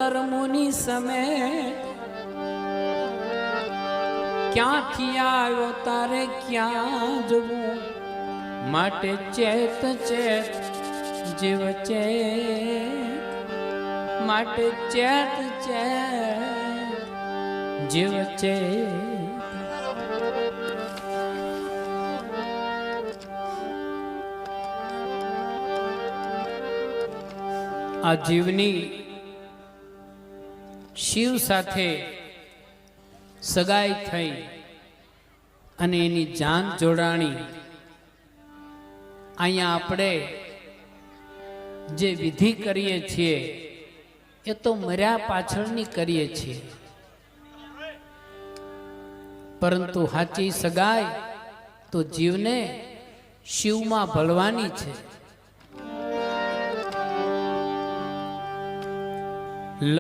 કર્મોની સમે ક્યાંથી આવ્યો તારે ક્યાં જવું માટે ચેત ચેત જીવ ચેત માટે ચેત ચેત જીવ ચેત આ જીવની શિવ સાથે સગાઈ થઈ અને એની જાન જોડાણી અહીંયા આપણે જે વિધિ કરીએ છીએ એ તો મર્યા પાછળની કરીએ છીએ, પરંતુ સાચી સગાઈ તો જીવને શિવમાં ભળવાની છે।